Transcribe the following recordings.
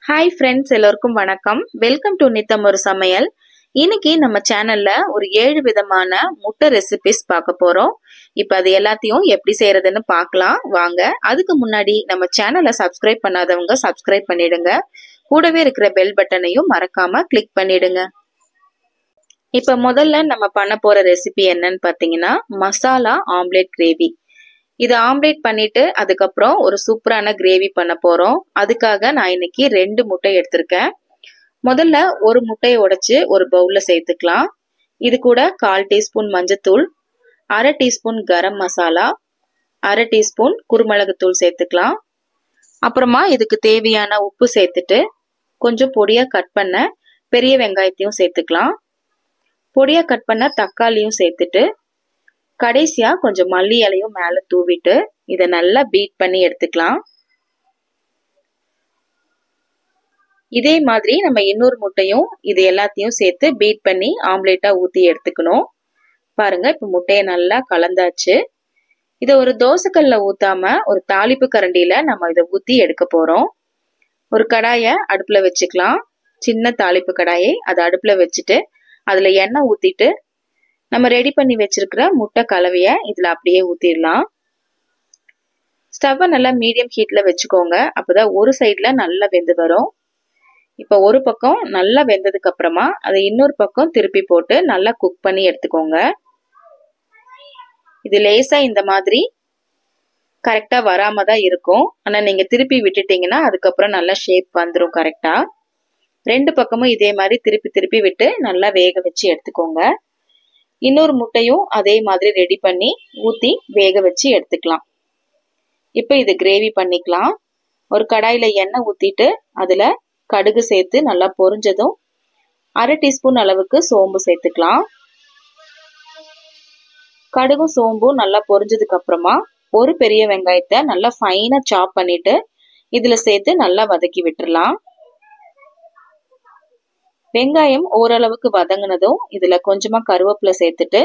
Hi friends, எல்லோருக்கும் வணக்கம். Welcome to நித்தம் ஒரு சமையல். இன்னைக்கு நம்ம சேனல்ல ஒரு 7 விதமான முட்டை ரெசிபிஸ் பார்க்க போறோம். இப்போ அது எல்லாத்தையும் எப்படி செய்யறதுன்னு பார்க்கலாம் வாங்க. அதுக்கு முன்னாடி நம்ம சேனலை சப்ஸ்கிரைப் பண்ணாதவங்க சப்ஸ்கிரைப் பண்ணிடுங்க. கூடவே இருக்கிற பெல் பட்டனையும் மறக்காம கிளிக் பண்ணிடுங்க. இப்போ முதல்ல நம்ம பண்ண போற ரெசிபி என்னன்னு பார்த்தீங்கன்னா மசாலா ஆம்லேட் கிரேவி. இது ஆம்லேட் பண்ணிட்டு அதுக்கப்புறம் ஒரு சூப்பரான கிரேவி பண்ண போறோம். அதுக்காக நான் இன்னைக்கு 2 முட்டை எடுத்திருக்கேன். முதல்ல ஒரு முட்டையை உடைச்சு ஒரு பவுல்ல சேர்த்துக்கலாம். இது கூட 1/4 டீஸ்பூன் மஞ்சத்தூள், 1/2 டீஸ்பூன் கரம் மசாலா, 1/2 டீஸ்பூன் குருமிளகுத்தூள் சேர்த்துக்கலாம். அப்புறமா இதுக்கு தேவையான உப்பு சேர்த்துட்டு கொஞ்சம் பொடியா கட் பண்ண பெரிய வெங்காயத்தையும் சேர்த்துக்கலாம். பொடியா கட் பண்ண தக்காளியும் சேர்த்துட்டு கடைசியா கொஞ்சம் மல்லி இலையும் மேல தூவிட்டு இதை நல்லா பீட் பண்ணி எடுத்துக்கலாம். இதே மாதிரி நம்ம இன்னொரு முட்டையும் இது எல்லாத்தையும் சேர்த்து பீட் பண்ணி ஆம்லேட்டா ஊத்தி எடுத்துக்கணும். பாருங்க, இப்ப முட்டையை நல்லா கலந்தாச்சு. இதை ஒரு தோசைக்கல்ல ஊத்தாம ஒரு தாளிப்பு கரண்டியில நம்ம இதை ஊத்தி எடுக்க போறோம். ஒரு கடாய அடுப்புல வச்சுக்கலாம். சின்ன தாளிப்பு கடாயை அதை அடுப்புல வச்சுட்டு அதுல எண்ணெய் ஊத்திட்டு நம்ம ரெடி பண்ணி வச்சிருக்கிற முட்டை கலவைய இதுல அப்படியே ஊத்திடலாம். ஸ்டவ்வை நல்லா மீடியம் ஹீட்ல வச்சுக்கோங்க. அப்பதான் ஒரு சைட்ல நல்லா வெந்து வரும். இப்ப ஒரு பக்கம் நல்லா வெந்ததுக்கு அப்புறமா அதை இன்னொரு பக்கம் திருப்பி போட்டு நல்லா குக் பண்ணி எடுத்துக்கோங்க. இது லேசா இந்த மாதிரி கரெக்டா வராம தான் இருக்கும். ஆனா நீங்க திருப்பி விட்டுட்டீங்கன்னா அதுக்கப்புறம் நல்லா ஷேப் வந்துடும் கரெக்டா. 2 பக்கமும் இதே மாதிரி திருப்பி திருப்பி விட்டு நல்லா வேக வச்சு எடுத்துக்கோங்க. இன்னொரு முட்டையும் அதே மாதிரி ரெடி பண்ணி ஊத்தி வேக வச்சு எடுத்துக்கலாம். இப்ப இது கிரேவி பண்ணிக்கலாம். ஒரு கடாயில எண்ணெய் ஊத்திட்டு அதுல கடுகு சேர்த்து நல்லா பொரிஞ்சதும் 1/2 டீஸ்பூன் அளவுக்கு சோம்பு சேர்த்துக்கலாம். கடுகும் சோம்பும் நல்லா பொரிஞ்சதுக்கு அப்புறமா ஒரு பெரிய வெங்காயத்தை நல்லா ஃபைனா சாப் பண்ணிட்டு இதுல சேர்த்து நல்லா வதக்கி விட்டுறலாம். வெங்காயம் ஓரளவுக்கு வதங்கினதும் இதுல கொஞ்சமா கருவேப்பிலை சேர்த்துட்டு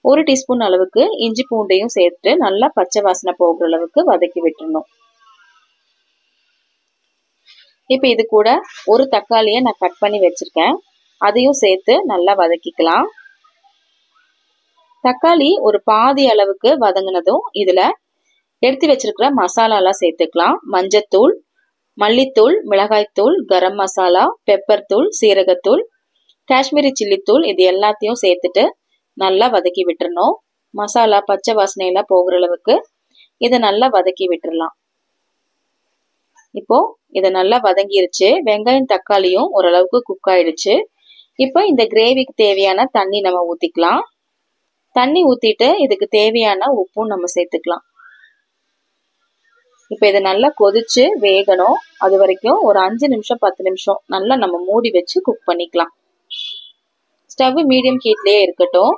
1 டீஸ்பூன் அளவுக்கு இஞ்சி பூண்டையும் சேர்த்து நல்லா பச்சை வாசனை போகிற அளவுக்கு வதக்கி விட்டுறணும். இப்ப இது கூட ஒரு தக்காளியை நான் கட் பண்ணி வச்சிருக்கேன். அதையும் சேர்த்து நல்லா வதக்கிக்கலாம். தக்காளி ஒரு பாதி அளவுக்கு வதங்கினதும் இதுல எடுத்து வச்சிருக்கிற மசாலாலாம் சேர்த்துக்கலாம். மஞ்சத்தூள், மல்லித்தூள், மிளகாய்த்தூள், கரம் மசாலா, பெப்பர் தூள், சீரகத்தூள், காஷ்மீரி சில்லித்தூள் இது எல்லாத்தையும் சேர்த்துட்டு நல்லா வதக்கி விட்டுறணும். மசாலா பச்சை வாசனையெல்லாம் போகிற அளவுக்கு இதை நல்லா வதக்கி விட்டுறலாம். இப்போ இதை நல்லா வதங்கிருச்சு. வெங்காயம் தக்காளியும் ஓரளவுக்கு குக் ஆயிடுச்சு. இப்போ இந்த கிரேவிக்கு தேவையான தண்ணி நம்ம ஊத்திக்கலாம். தண்ணி ஊத்திட்டு இதுக்கு தேவையான உப்பும் நம்ம சேர்த்துக்கலாம். இப்ப இதை நல்லா கொதிச்சு வேகணும். அது வரைக்கும் ஒரு 5 நிமிஷம் 10 நிமிஷம் நல்லா நம்ம மூடி வச்சு குக் பண்ணிக்கலாம். ஸ்டவ் மீடியம் ஹீட்லயே இருக்கட்டும்.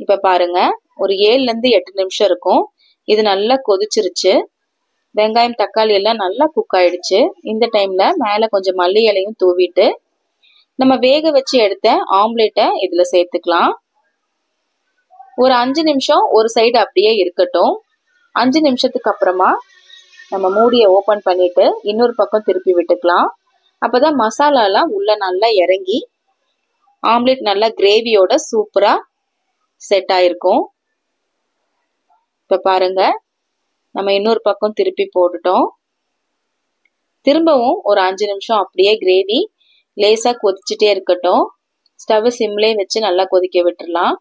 இப்ப பாருங்க, ஒரு 7ல இருந்து 8 நிமிஷம் இருக்கும். இது நல்லா கொதிச்சிருச்சு. வெங்காயம் தக்காளி எல்லாம் நல்லா குக் ஆயிடுச்சு. இந்த டைம்ல மேல கொஞ்சம் மல்லி இலையும் தூவிட்டு நம்ம வேக வச்சு எடுத்த ஆம்லேட்டை இதுல சேர்த்துக்கலாம். ஒரு 5 நிமிஷம் ஒரு சைடு அப்படியே இருக்கட்டும். 5 நிமிஷத்துக்கு அப்புறமா நம்ம மூடியை ஓபன் பண்ணிட்டு இன்னொரு பக்கம் திருப்பி விட்டுக்கலாம். அப்பதான் மசாலா எல்லாம் உள்ள நல்லா இறங்கி ஆம்லேட் நல்லா கிரேவியோட சூப்பரா செட் ஆயிருக்கும். இப்ப பாருங்க, நம்ம இன்னொரு பக்கம் திருப்பி போட்டுட்டோம். திரும்பவும் ஒரு 5 நிமிஷம் அப்படியே கிரேவி லேசா கொதிச்சுட்டே இருக்கட்டும். ஸ்டவ் சிம்லே வச்சு நல்லா கொதிக்க விட்டுறலாம்.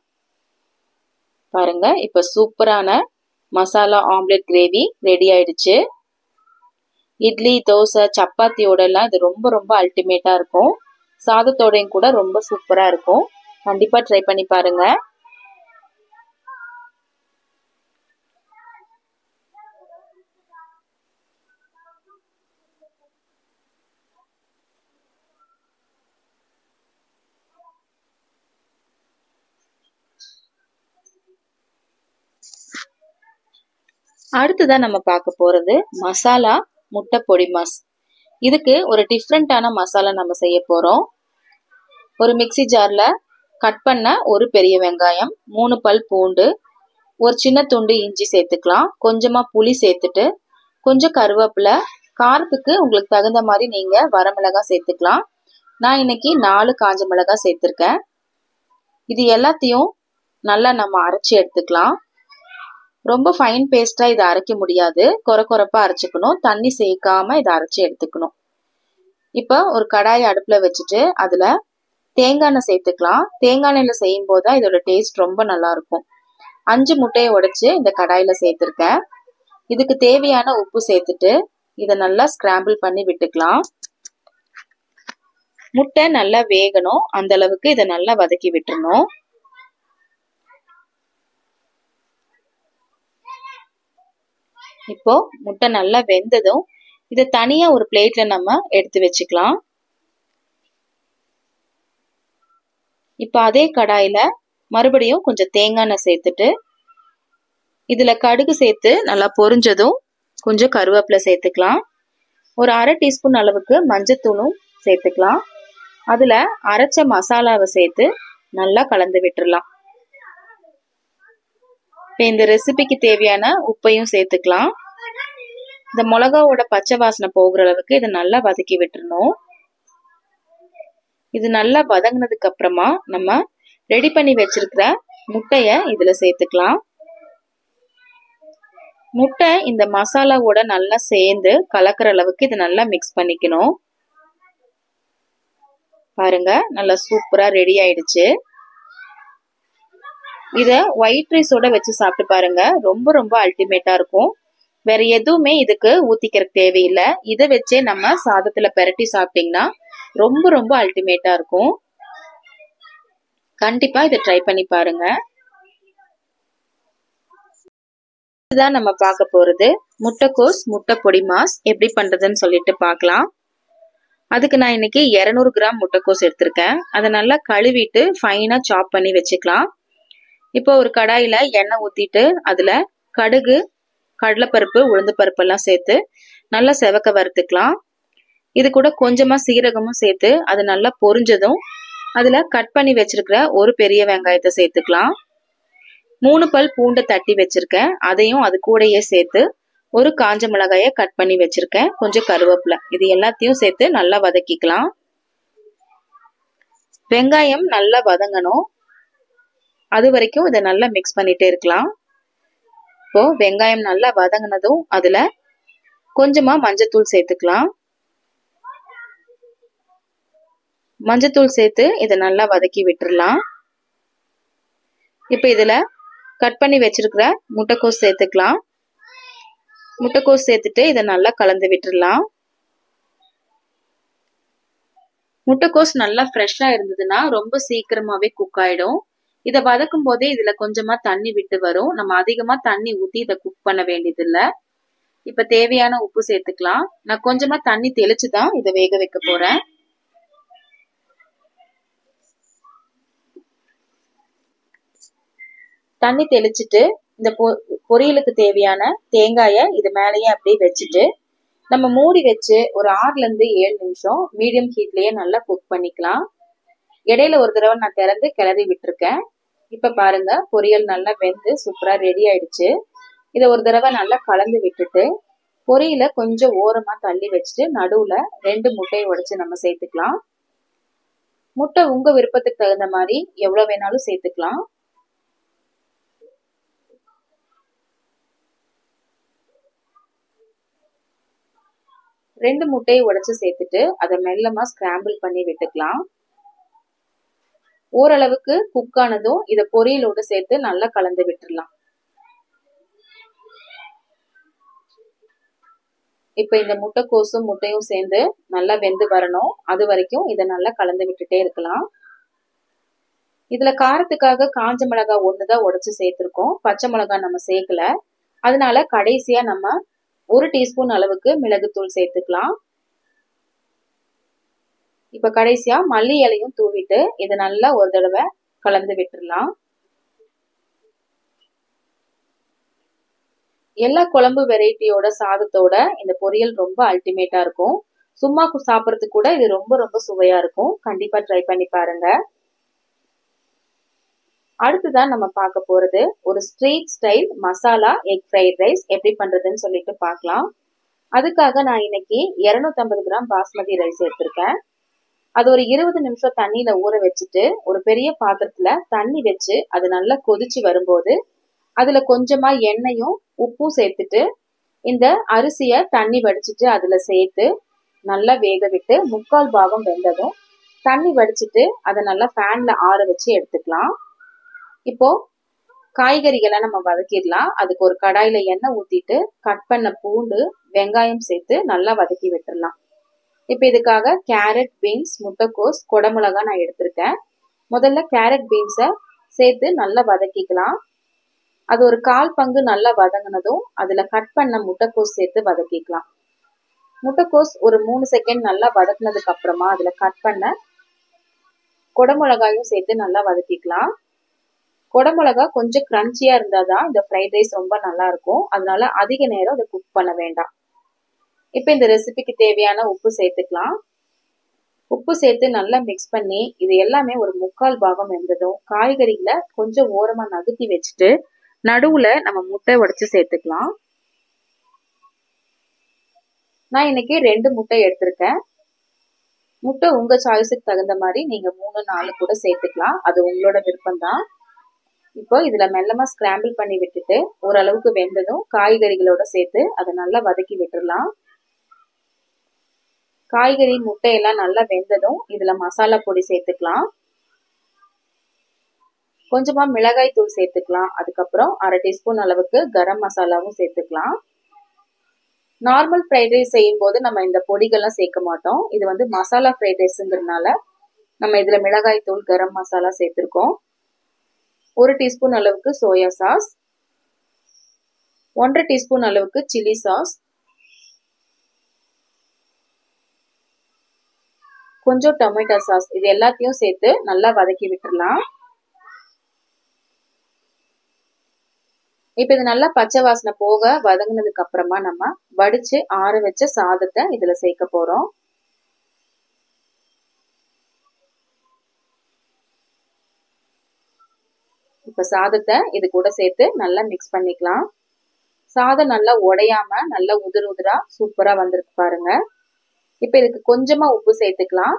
பாருங்க, இப்ப சூப்பரான மசாலா ஆம்லேட் கிரேவி ரெடி ஆயிடுச்சு. இட்லி, தோசை, சப்பாத்தியோட எல்லாம் இது ரொம்ப ரொம்ப அல்டிமேட்டா இருக்கும். சாதத்தோடையும் கூட ரொம்ப சூப்பரா இருக்கும். கண்டிப்பா ட்ரை பண்ணி பாருங்க. அடுத்துதான் நம்ம பார்க்க போறது மசாலா முட்டை பொடி மாஸ். இதுக்கு ஒரு டிஃப்ரெண்டான மசாலா நம்ம செய்ய போறோம். ஒரு மிக்ஸி ஜார்ல கட் பண்ண ஒரு பெரிய வெங்காயம், 3 பல் பூண்டு, ஒரு சின்ன துண்டு இஞ்சி சேர்த்துக்கலாம். கொஞ்சமா புளி சேர்த்துட்டு கொஞ்சம் கருவேப்பிலை, காரத்துக்கு உங்களுக்கு தகுந்த மாதிரி நீங்க வரமிளகாய் சேர்த்துக்கலாம். நான் இன்னைக்கு 4 காஞ்ச மிளகாய் சேர்த்திருக்கேன். இது எல்லாத்தையும் நல்லா நம்ம அரைச்சி எடுத்துக்கலாம். ரொம்ப ஃபைன் பேஸ்டா இதை அரைக்க முடியாது, கொரப்பா அரைச்சுக்கணும். தண்ணி சேர்க்காம இதை அரைச்சி எடுத்துக்கணும். இப்போ ஒரு கடாயை அடுப்புல வச்சுட்டு அதுல தேங்காய் எண்ணெய் சேர்த்துக்கலாம். தேங்காய் எண்ணெயில செய்யும் போதுதான் இதோட டேஸ்ட் ரொம்ப நல்லா இருக்கும். 5 முட்டையை உடைச்சு இந்த கடாயில சேர்த்திருக்கேன். இதுக்கு தேவையான உப்பு சேர்த்துட்டு இதை நல்லா ஸ்கிராம்பிள் பண்ணி விட்டுக்கலாம். முட்டை நல்லா வேகணும், அந்த அளவுக்கு இதை நல்லா வதக்கி விட்டுறணும். இப்போ முட்டை நல்லா வெந்ததும் இதை தனியா ஒரு பிளேட்ல நம்ம எடுத்து வச்சுக்கலாம். இப்ப அதே கடாயில மறுபடியும் கொஞ்சம் தேங்காய் எண்ணெய் சேர்த்துட்டு இதுல கடுகு சேர்த்து நல்லா பொரிஞ்சதும் கொஞ்சம் கருவேப்பிலை சேர்த்துக்கலாம். ஒரு 1/2 டீஸ்பூன் அளவுக்கு மஞ்சத்தூளும் சேர்த்துக்கலாம். அதுல அரைச்ச மசாலாவை சேர்த்து நல்லா கலந்து விட்டுறலாம். இப்ப இந்த ரெசிபிக்கு தேவையான உப்பையும் சேர்த்துக்கலாம். இந்த மிளகாவோட பச்சை வாசனை போகிற அளவுக்கு இதை நல்லா வதக்கி விட்டுறணும். இது நல்லா வதங்கினதுக்கு அப்புறமா நம்ம ரெடி பண்ணி வச்சிருக்கிற முட்டைய இதுல சேர்த்துக்கலாம். முட்டை இந்த மசாலாவோட நல்லா சேர்ந்து கலக்கிற அளவுக்கு இது நல்லா மிக்ஸ் பண்ணிக்கணும். பாருங்க, நல்லா சூப்பரா ரெடி ஆயிடுச்சு. இத ஒயிட் ரைஸோட வச்சு சாப்பிட்டு பாருங்க, ரொம்ப ரொம்ப அல்டிமேட்டா இருக்கும். வேற எதுவுமே இதுக்கு ஊத்திக்கிற தேவையில்லை. இதை வச்சே நம்ம சாதத்துல பெரட்டி சாப்பிட்டீங்கன்னா ரொம்ப ரொம்ப அல்டிமேட்டா இருக்கும். கண்டிப்பா இதை ட்ரை பண்ணி பாருங்க. இதுதான் நம்ம பார்க்க போறது முட்டைக்கோஸ் முட்டை பொடி மாஸ் எப்படி பண்றதுன்னு சொல்லிட்டு பார்க்கலாம். அதுக்கு நான் இன்னைக்கு 200 கிராம் முட்டைக்கோஸ் எடுத்திருக்கேன். அதை நல்லா கழுவிட்டு ஃபைனா சாப் பண்ணி வச்சுக்கலாம். இப்போ ஒரு கடாயில எண்ணெய் ஊத்திட்டு அதுல கடுகு, கடலைப்பருப்பு, உளுந்து பருப்பு எல்லாம் சேர்த்து நல்லா செவக்க வறுத்துக்கலாம். இது கூட கொஞ்சமா சீரகமும் சேர்த்து அது நல்லா பொரிஞ்சதும் அதுல கட் பண்ணி வச்சிருக்கிற ஒரு பெரிய வெங்காயத்தை சேர்த்துக்கலாம். 3 பல் பூண்டை தட்டி வச்சிருக்கேன், அதையும் அது கூடயே சேர்த்து ஒரு காஞ்ச மிளகாய கட் பண்ணி வச்சிருக்கேன், கொஞ்சம் கருவேப்பிலை, இது எல்லாத்தையும் சேர்த்து நல்லா வதக்கிக்கலாம். வெங்காயம் நல்லா வதங்கணும், அது வரைக்கும் இதை நல்லா மிக்ஸ் பண்ணிட்டே இருக்கலாம். இப்போ வெங்காயம் நல்லா வதங்கினதும் அதுல கொஞ்சமா மஞ்சத்தூள் சேர்த்துக்கலாம். மஞ்சத்தூள் சேர்த்து இதை நல்லா வதக்கி விட்டுறலாம். இப்ப இதுல கட் பண்ணி வச்சிருக்கிற முட்டைக்கோஸ் சேர்த்துக்கலாம். முட்டைக்கோஸ் சேர்த்துட்டு இதை நல்லா கலந்து விட்டுறலாம். முட்டைக்கோஸ் நல்லா ஃப்ரெஷ்ஷா இருந்ததுன்னா ரொம்ப சீக்கிரமாவே குக் ஆயிடும். இதை வதக்கும் போதே இதுல கொஞ்சமா தண்ணி விட்டு வரும். நம்ம அதிகமா தண்ணி ஊத்தி இதை குக் பண்ண வேண்டியது இல்ல. இப்ப தேவையான உப்பு சேர்த்துக்கலாம். நான் கொஞ்சமா தண்ணி தெளிச்சுதான் இதை வேக வைக்க போறேன். தண்ணி தெளிச்சுட்டு இந்த பொரியலுக்கு தேவையான தேங்காயை இது மேலேயே அப்படியே வச்சுட்டு நம்ம மூடி வச்சு ஒரு 6ல இருந்து 7 நிமிஷம் மீடியம் ஹீட்லயே நல்லா குக் பண்ணிக்கலாம். இடையில ஒரு தடவை நான் திறந்து கிளறி விட்டுருக்கேன். இப்ப பாருங்க, பொரியல் நல்லா வெந்து சூப்பரா ரெடி ஆயிடுச்சு. இதை ஒரு தடவை நல்லா கலந்து விட்டுட்டு பொரியலை கொஞ்சம் ஓரமா தள்ளி வச்சுட்டு நடுவுல 2 முட்டையை உடைச்சு நம்ம சேர்த்துக்கலாம். முட்டை உங்க விருப்பத்துக்கு தகுந்த மாதிரி எவ்வளவு வேணாலும் சேர்த்துக்கலாம். ரெண்டு முட்டையை உடைச்சு சேர்த்துட்டு அதை மெல்லமா ஸ்கிராம்பிள் பண்ணி விட்டுக்கலாம். ஓரளவுக்கு குக் ஆனதும் இதை பொரியலோடு சேர்த்து நல்லா கலந்து விட்டுடலாம். இப்ப இந்த முட்டைக்கோசும் முட்டையும் சேர்ந்து நல்லா வெந்து வரணும், அது வரைக்கும் இதை நல்லா கலந்து விட்டுட்டே இருக்கலாம். இதுல காரத்துக்காக காஞ்ச மிளகாய் 1 தான் உடைச்சு சேர்த்திருக்கோம், பச்சை மிளகாய் நம்ம சேர்க்கல. அதனால கடைசியா நம்ம 1 டீஸ்பூன் அளவுக்கு மிளகுத்தூள் சேர்த்துக்கலாம். இப்ப கடைசியா மல்லி இலையும் தூவிட்டு இதை நல்லா ஒரு தடவை கலந்து விட்டுறலாம். எல்லா குழம்பு வெரைட்டியோட சாதத்தோட இந்த பொரியல் ரொம்ப அல்டிமேட்டா இருக்கும். சும்மா சாப்பிட்றதுக்கு கூட இது ரொம்ப ரொம்ப சுவையா இருக்கும். கண்டிப்பா ட்ரை பண்ணி பாருங்க. அடுத்துதான் நம்ம பார்க்க போறது ஒரு street style masala egg fried rice எப்படி பண்றதுன்னு சொல்லிட்டு பார்க்கலாம். அதுக்காக நான் இன்னைக்கு 250 கிராம் பாஸ்மதி ரைஸ் எடுத்திருக்கேன். அது ஒரு 20 நிமிஷம் தண்ணியில ஊற வச்சுட்டு ஒரு பெரிய பாத்திரத்துல தண்ணி வச்சு அது நல்லா கொதிச்சு வரும்போது அதுல கொஞ்சமா எண்ணெயும் உப்பும் சேர்த்துட்டு இந்த அரிசிய தண்ணி வடிச்சிட்டு அதுல சேர்த்து நல்லா வேக விட்டு 3/4 பாகம் வெந்ததும் தண்ணி வடிச்சிட்டு அதை நல்லா ஃபேன்ல ஆற வச்சு எடுத்துக்கலாம். இப்போ காய்கறிகளை நம்ம வதக்கிடலாம். அதுக்கு ஒரு கடாயில எண்ணெய் ஊத்திட்டு கட் பண்ண பூண்டு வெங்காயம் சேர்த்து நல்லா வதக்கி விட்டுடலாம். இப்ப இதுக்காக கேரட், பீன்ஸ், முட்டைக்கோஸ், குடமிளகாய் நான் எடுத்திருக்கேன். முதல்ல கேரட் பீன்ஸை சேர்த்து நல்லா வதக்கிக்கலாம். அது ஒரு 1/4 பங்கு நல்லா வதங்கினதும் அதுல கட் பண்ண முட்டைக்கோஸ் சேர்த்து வதக்கிக்கலாம். முட்டைக்கோஸ் ஒரு 3 செகண்ட் நல்லா வதக்கினதுக்கு அப்புறமா அதுல கட் பண்ண குடமிளகாயும் சேர்த்து நல்லா வதக்கிக்கலாம். குடமிளகா கொஞ்சம் கிரன்ச்சியா இருந்தாதான் இந்த ஃப்ரைட் ரைஸ் ரொம்ப நல்லா இருக்கும். அதனால அதிக நேரம் அதை குக் பண்ண வேண்டாம். இப்ப இந்த ரெசிபிக்கு தேவையான உப்பு சேர்த்துக்கலாம். உப்பு சேர்த்து நல்லா மிக்ஸ் பண்ணி இது எல்லாமே ஒரு 3/4 பாகம் வெந்ததும் காய்கறிகளை கொஞ்சம் ஓரமா நகர்த்தி வச்சுட்டு நடுவுல நம்ம முட்டை உடைச்சு சேர்த்துக்கலாம். நான் இன்னைக்கு 2 முட்டை எடுத்திருக்கேன். முட்டை உங்க சாய்ஸுக்கு தகுந்த மாதிரி நீங்க 3, 4 கூட சேர்த்துக்கலாம். அது உங்களோட விருப்பம் தான். இப்போ இதுல மெல்லமா ஸ்கிராம்பிள் பண்ணி விட்டுட்டு ஓரளவுக்கு வெந்ததும் காய்கறிகளோட சேர்த்து அதை நல்லா வதக்கி விட்டுடலாம். காய்கறி முட்டையெல்லாம் நல்லா வெந்ததும் இதுல மசாலா பொடி சேர்த்துக்கலாம். கொஞ்சமா மிளகாய் தூள் சேர்த்துக்கலாம். அதுக்கப்புறம் 1/2 டீஸ்பூன் அளவுக்கு கரம் மசாலாவும் சேர்த்துக்கலாம். நார்மல் ஃப்ரைட் ரைஸ் செய்யும் போது நம்ம இந்த பொடிகள்லாம் சேர்க்க மாட்டோம். இது வந்து மசாலா ஃப்ரைட் ரைஸ்ங்கிறதுனால நம்ம இதுல மிளகாய் தூள் கரம் மசாலா சேர்த்திருக்கோம். 1 டீஸ்பூன் அளவுக்கு சோயா சாஸ், 1/2 டீஸ்பூன் அளவுக்கு சில்லி சாஸ், கொஞ்சம் டொமேட்டோ சாஸ், இது எல்லாத்தையும் சேர்த்து நல்லா வதக்கி விட்டுடலாம். இப்ப இது நல்லா பச்சை வாசனை போக வதங்கினதுக்கு அப்புறமா நம்ம வடிச்சு ஆற வச்ச சாதத்தை இதுல சேர்க்க போறோம். இப்ப சாதத்தை இது கூட சேர்த்து நல்லா மிக்ஸ் பண்ணிக்கலாம். சாதம் நல்லா உடையாம நல்லா உதிர் உதிரா சூப்பரா வந்திருக்கு பாருங்க. இப்ப இதுக்கு கொஞ்சமா உப்பு சேர்த்துக்கலாம்.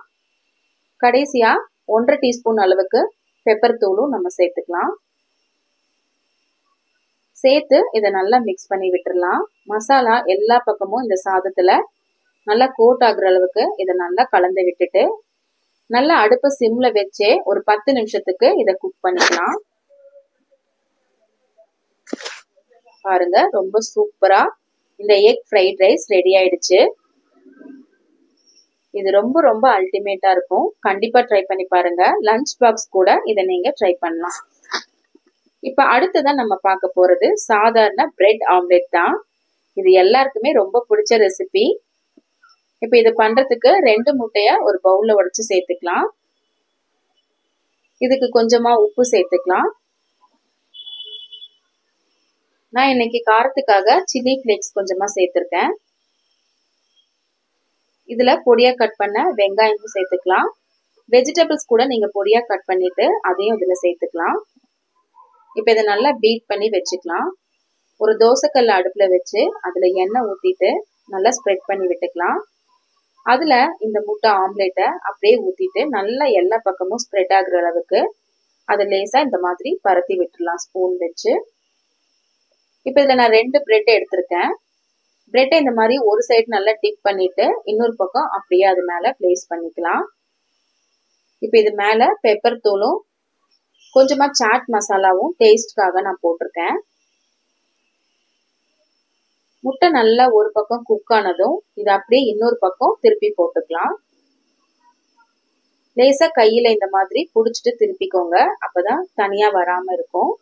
கடைசியா 1/2 டீஸ்பூன் அளவுக்கு பெப்பர் தூளும் நம்ம சேர்த்துக்கலாம். சேர்த்து இதை நல்லா மிக்ஸ் பண்ணி விட்டுறலாம். மசாலா எல்லா பக்கமும் இந்த சாதத்துல நல்லா கோட் ஆகுற அளவுக்கு இதை நல்லா கலந்து விட்டுட்டு நல்லா அடுப்பு சிம்ல வச்சே ஒரு 10 நிமிஷத்துக்கு இதை குக் பண்ணிக்கலாம். பாருங்க, ரொம்ப சூப்பரா இந்த எக் ஃப்ரைட் ரைஸ் ரெடி ஆயிடுச்சு. இது ரொம்ப ரொம்ப அல்டிமேட்டா இருக்கும். கண்டிப்பா ட்ரை பண்ணி பாருங்க. லஞ்ச் பாக்ஸ் கூட இதை நீங்க ட்ரை பண்ணலாம். இப்ப அடுத்ததான் நம்ம பார்க்க போறது சாதாரண பிரெட் ஆம்லெட் தான். இது எல்லாருக்குமே ரொம்ப பிடிச்ச ரெசிபி. இப்ப இது பண்றதுக்கு 2 முட்டைய ஒரு பவுல்ல உடைச்சு சேர்த்துக்கலாம். இதுக்கு கொஞ்சமா உப்பு சேர்த்துக்கலாம். நான் இன்னைக்கு காரத்துக்காக சில்லி ஃபிளேக்ஸ் கொஞ்சமா சேர்த்திருக்கேன். இதுல பொடியா கட் பண்ண வெங்காயமும் சேர்த்துக்கலாம். வெஜிடபிள்ஸ் கூட நீங்க பொடியா கட் பண்ணிட்டு அதையும் இதுல சேர்த்துக்கலாம். இப்ப இதை நல்லா பீட் பண்ணி வச்சுக்கலாம். ஒரு தோசைக்கல்ல அடுப்புல வச்சு அதுல எண்ணெய் ஊத்திட்டு நல்லா ஸ்ப்ரெட் பண்ணி விட்டுக்கலாம். அதுல இந்த முட்டை ஆம்லேட்டை அப்படியே ஊத்திட்டு நல்லா எல்லா பக்கமும் ஸ்ப்ரெட் ஆகுற அளவுக்கு அதை லேசா இந்த மாதிரி பரத்தி விட்டுடலாம் ஸ்பூன் வச்சு. இப்ப இதுல நான் 2 பிரெட் எடுத்திருக்கேன். பிரெட்டை இந்த மாதிரி ஒரு சைடு நல்லா டிப் பண்ணிட்டு இன்னொரு பக்கம் அப்படியே அது மேல பிளேஸ் பண்ணிக்கலாம். இப்ப இது மேல பெப்பர் தூளும் கொஞ்சமா சாட் மசாலாவும் டேஸ்ட்காக நான் போட்டிருக்கேன். முட்டை நல்லா ஒரு பக்கம் குக் ஆனதும் இது அப்படியே இன்னொரு பக்கம் திருப்பி போட்டுக்கலாம். லேசா கையில இந்த மாதிரி புடிச்சிட்டு திருப்பிக்கோங்க. அப்பதான் தனியா வராம இருக்கும்.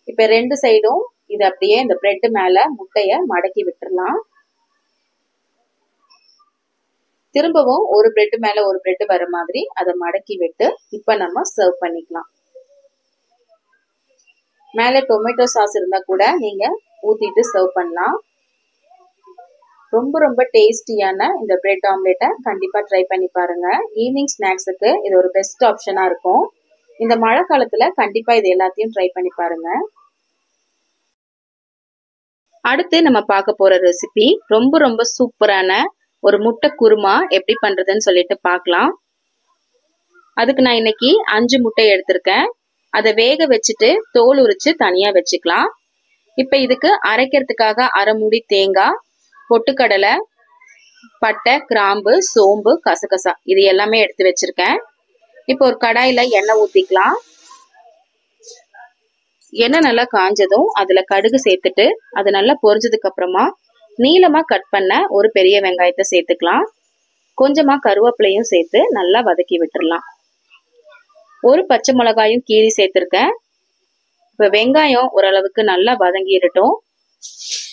இப்ப 2 சைடும் இது அப்படியே இந்த பிரெட் மேல முட்டைய மடக்கி விட்டுறலாம். திரும்பவும் ஒரு பிரெட் மேல ஒரு பிரெட் வர மாதிரி அதை மடக்கி விட்டு இப்ப நம்ம சர்வ் பண்ணிக்கலாம். மேல டொமேட்டோ சாஸ் இருந்தா கூட நீங்க ஊத்திட்டு சர்வ் பண்ணலாம். ரொம்ப ரொம்ப டேஸ்டியான இந்த பிரெட் ஆம்லெட்டை கண்டிப்பா ட்ரை பண்ணி பாருங்க. ஈவினிங் ஸ்நாக்ஸுக்கு இது ஒரு பெஸ்ட் ஆப்ஷனா இருக்கும். இந்த மழை காலத்துல கண்டிப்பா இது எல்லாத்தையும் ட்ரை பண்ணி பாருங்க. அடுத்து நம்ம பார்க்க போற ரெசிபி ரொம்ப ரொம்ப சூப்பரான ஒரு முட்டை குருமா எப்படி பண்றதுன்னு சொல்லிட்டு பார்க்கலாம். அதுக்கு நான் இன்னைக்கு 5 முட்டை எடுத்திருக்கேன். அதை வேக வச்சுட்டு தோல் உரிச்சு தனியா வச்சுக்கலாம். இப்ப இதுக்கு அரைக்கிறதுக்காக அரை மூடி தேங்காய், பொட்டுக்கடலை, பட்டை, கிராம்பு, சோம்பு, கசகசா இது எல்லாமே எடுத்து வச்சிருக்கேன். இப்போ ஒரு கடாயில எண்ணெய் ஊத்திக்கலாம். எண்ணெய் நல்லா காஞ்சதும் அதுல கடுகு சேர்த்துட்டு அது நல்லா பொரிஞ்சதுக்கு அப்புறமா நீளமா கட் பண்ண ஒரு பெரிய வெங்காயத்தை சேர்த்துக்கலாம். கொஞ்சமா கருவேப்பிலையும் சேர்த்து நல்லா வதக்கி விட்டுறலாம். ஒரு பச்சை மிளகாயும் கீரி சேர்த்திருக்கேன். இப்ப வெங்காயம் ஓரளவுக்கு நல்லா வதங்கிடட்டும்.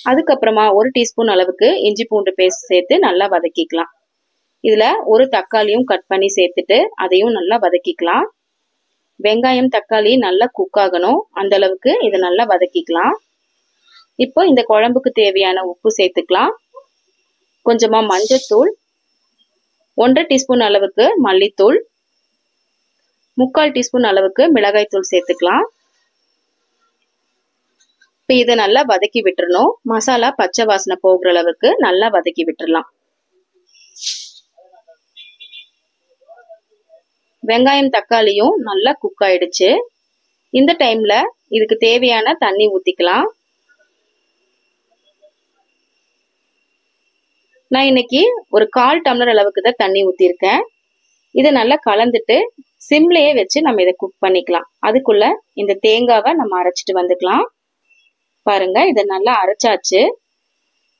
அதுக்கப்புறமா 1 டீஸ்பூன் அளவுக்கு இஞ்சி பூண்டு பேஸ்ட் சேர்த்து நல்லா வதக்கிக்கலாம். இதுல ஒரு தக்காளியும் கட் பண்ணி சேர்த்துட்டு அதையும் நல்லா வதக்கிக்கலாம். வெங்காயம் தக்காளி நல்லா குக் ஆகணும், அந்த அளவுக்கு இதை நல்லா வதக்கிக்கலாம். இப்போ இந்த குழம்புக்கு தேவையான உப்பு சேர்த்துக்கலாம். கொஞ்சமா மஞ்சத்தூள், 1.5 டீஸ்பூன் அளவுக்கு மல்லித்தூள், 3/4 டீஸ்பூன் அளவுக்கு மிளகாய் தூள் சேர்த்துக்கலாம். இப்போ இதை நல்லா வதக்கி விட்டுறணும். மசாலா பச்சை வாசனை போகிற அளவுக்கு நல்லா வதக்கி விட்டுறலாம். வெங்காயம் தக்காளியும் நல்லா குக் ஆயிடுச்சு. இந்த டைம்ல இதுக்கு தேவையான தண்ணி ஊத்திக்கலாம். நான் இன்னைக்கு ஒரு 1/4 டம்ளர் அளவுக்கு தான் தண்ணி ஊத்திருக்கேன். இதை நல்லா கலந்துட்டு சிம்லயே வச்சு நம்ம இதை குக் பண்ணிக்கலாம். அதுக்குள்ள இந்த தேங்காவை நம்ம அரைச்சிட்டு வந்துக்கலாம். பாருங்க, இதை நல்லா அரைச்சாச்சு.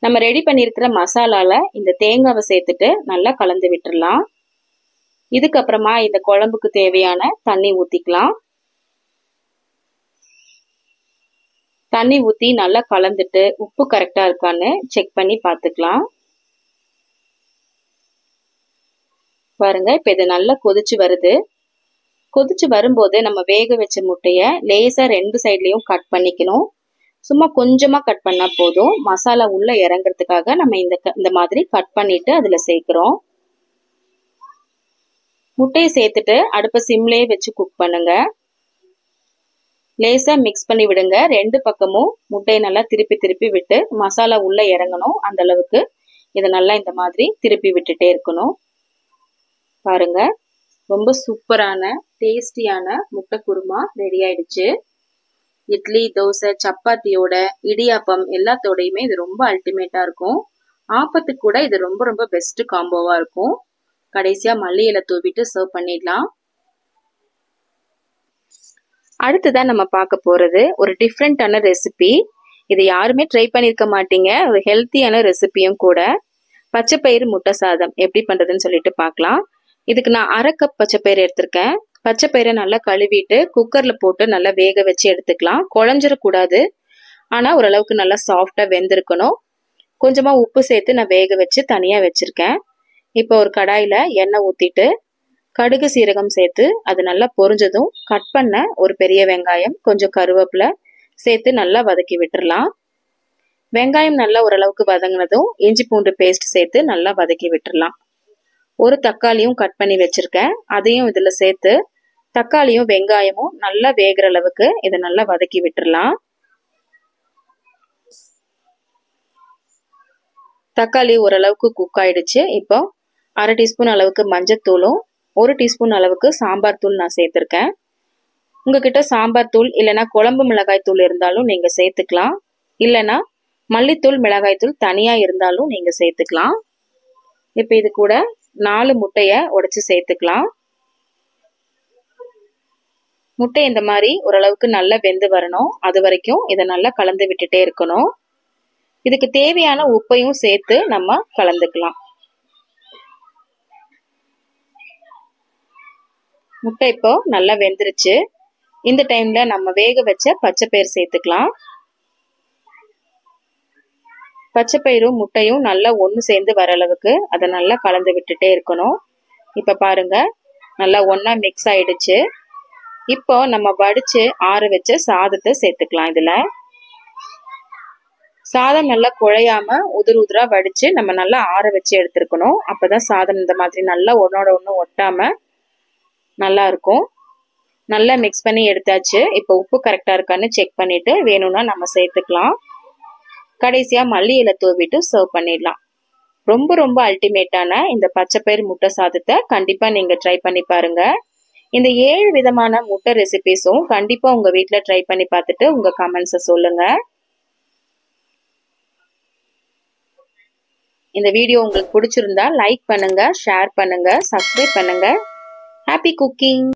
நம்ம ரெடி பண்ணியிருக்கிற மசாலால இந்த தேங்காவை சேர்த்துட்டு நல்லா கலந்து விட்டுறலாம். இதுக்கப்புறமா இந்த குழம்புக்கு தேவையான தண்ணி ஊத்திக்கலாம். தண்ணி ஊத்தி நல்லா கலந்துட்டு உப்பு கரெக்டா இருக்கான்னு செக் பண்ணி பார்த்துக்கலாம். பாருங்க, இப்ப இது நல்லா கொதிச்சு வருது. கொதிச்சு வரும்போது நம்ம வேக வச்ச முட்டைய லேசா 2 சைட்லயும் கட் பண்ணிக்கணும். சும்மா கொஞ்சமா கட் பண்ணா போதும். மசாலா உள்ள இறங்குறதுக்காக நம்ம இந்த மாதிரி கட் பண்ணிட்டு அதுல சேர்க்கிறோம். முட்டையை சேர்த்துட்டு அடுப்பை சிம்லயே வச்சு குக் பண்ணுங்க. லேசா மிக்ஸ் பண்ணி விடுங்க. 2 பக்கமும் முட்டையை நல்லா திருப்பி திருப்பி விட்டு மசாலா உள்ள இறங்கணும். அந்த அளவுக்கு இதை நல்லா இந்த மாதிரி திருப்பி விட்டுட்டே இருக்கணும். பாருங்க, ரொம்ப சூப்பரான டேஸ்டியான முட்டை குருமா ரெடி ஆயிடுச்சு. இட்லி, தோசை, சப்பாத்தியோட, இடியாப்பம் எல்லாத்தோடையுமே இது ரொம்ப அல்டிமேட்டா இருக்கும். ஆப்பத்துக்கு கூட இது ரொம்ப ரொம்ப பெஸ்ட் காம்போவா இருக்கும். கடைசியா மல்லி இலை தூவிட்டு சர்வ் பண்ணிடலாம். அடுத்துதான் நம்ம பார்க்க போறது ஒரு டிஃப்ரெண்டான ரெசிபி. இது யாருமே ட்ரை பண்ணிருக்க மாட்டீங்க. ஒரு ஹெல்த்தியான ரெசிபியும் கூட. பச்சைப்பயிறு முட்டை சாதம் எப்படி பண்றதுன்னு சொல்லிட்டு பார்க்கலாம். இதுக்கு நான் 1/2 கப் பச்சைப்பயிறு எடுத்திருக்கேன். பச்சைப்பயிரை நல்லா கழுவிட்டு குக்கர்ல போட்டு நல்லா வேக வச்சு எடுத்துக்கலாம். குழஞ்சிடக்கூடாது, ஆனா ஓரளவுக்கு நல்லா சாஃப்டா வெந்திருக்கணும். கொஞ்சமா உப்பு சேர்த்து நான் வேக வச்சு தனியா வச்சிருக்கேன். இப்போ ஒரு கடாயில எண்ணெய் ஊத்திட்டு கடுகு சீரகம் சேர்த்து அது நல்லா பொரிஞ்சதும் கட் பண்ண ஒரு பெரிய வெங்காயம், கொஞ்சம் கருவேப்பிலை சேர்த்து நல்லா வதக்கி விட்டுறலாம். வெங்காயம் நல்லா ஓரளவுக்கு வதங்கினதும் இஞ்சி பூண்டு பேஸ்ட் சேர்த்து நல்லா வதக்கி விட்டுறலாம். ஒரு தக்காளியும் கட் பண்ணி வச்சிருக்கேன், அதையும் இதுல சேர்த்து தக்காளியும் வெங்காயமும் நல்லா வேகிற அளவுக்கு இதை நல்லா வதக்கி விட்டுறலாம். தக்காளி ஓரளவுக்கு குக் ஆயிடுச்சு. இப்போ 1/2 டீஸ்பூன் அளவுக்கு மஞ்சத்தூளும் 1 டீஸ்பூன் அளவுக்கு சாம்பார் தூள் நான் சேர்த்திருக்கேன். உங்ககிட்ட சாம்பார் தூள் இல்லைன்னா குழம்பு மிளகாய் தூள் இருந்தாலும் நீங்க சேர்த்துக்கலாம். இல்லைன்னா மல்லித்தூள், மிளகாய் தூள் தனியா இருந்தாலும் நீங்க சேர்த்துக்கலாம். இப்ப இது கூட 4 முட்டைய உடைச்சு சேர்த்துக்கலாம். முட்டை இந்த மாதிரி ஓரளவுக்கு நல்லா வெந்து வரணும். அது வரைக்கும் இதை நல்லா கலந்து விட்டுட்டே இருக்கணும். இதுக்கு தேவையான உப்பையும் சேர்த்து நம்ம கலந்துக்கலாம். முட்டை இப்போ நல்லா வெந்துருச்சு. இந்த டைம்ல நம்ம வேக வச்ச பச்சைப்பயிறு சேர்த்துக்கலாம். பச்சைப்பயிரும் முட்டையும் நல்லா ஒன்று சேர்ந்து வர அளவுக்கு அதை நல்லா கலந்து விட்டுட்டே இருக்கணும். இப்ப பாருங்க, நல்லா ஒன்னா மிக்ஸ் ஆயிடுச்சு. இப்போ நம்ம வடிச்சு ஆற வச்ச சாதத்தை சேர்த்துக்கலாம். இதுல சாதம் நல்லா குழையாம உதிர் உதிரா வடிச்சு நம்ம நல்லா ஆற வச்சு எடுத்துருக்கணும். அப்பதான் சாதம் இந்த மாதிரி நல்லா ஒன்னோட ஒண்ணு ஒட்டாம நல்லா இருக்கும். நல்லா மிக்ஸ் பண்ணி எடுத்தாச்சு. இப்போ உப்பு கரெக்டா இருக்கான்னு செக் பண்ணிட்டு வேணும்னா நம்ம சேர்த்துக்கலாம். கடைசியா மல்லி இலை தூவிட்டு சர்வ் பண்ணிடலாம். ரொம்ப ரொம்ப அல்டிமேட்டான இந்த பச்சைப்பயிறு முட்டை சாதத்தை கண்டிப்பா நீங்க ட்ரை பண்ணி பாருங்க. இந்த 7 விதமான முட்டை ரெசிபிஸும் கண்டிப்பா உங்க வீட்ல ட்ரை பண்ணி பார்த்துட்டு உங்க கமெண்ட்ஸை சொல்லுங்க. இந்த வீடியோ உங்களுக்கு பிடிச்சிருந்தா லைக் பண்ணுங்க, ஷேர் பண்ணுங்க, சப்ஸ்கிரைப் பண்ணுங்க. Happy cooking!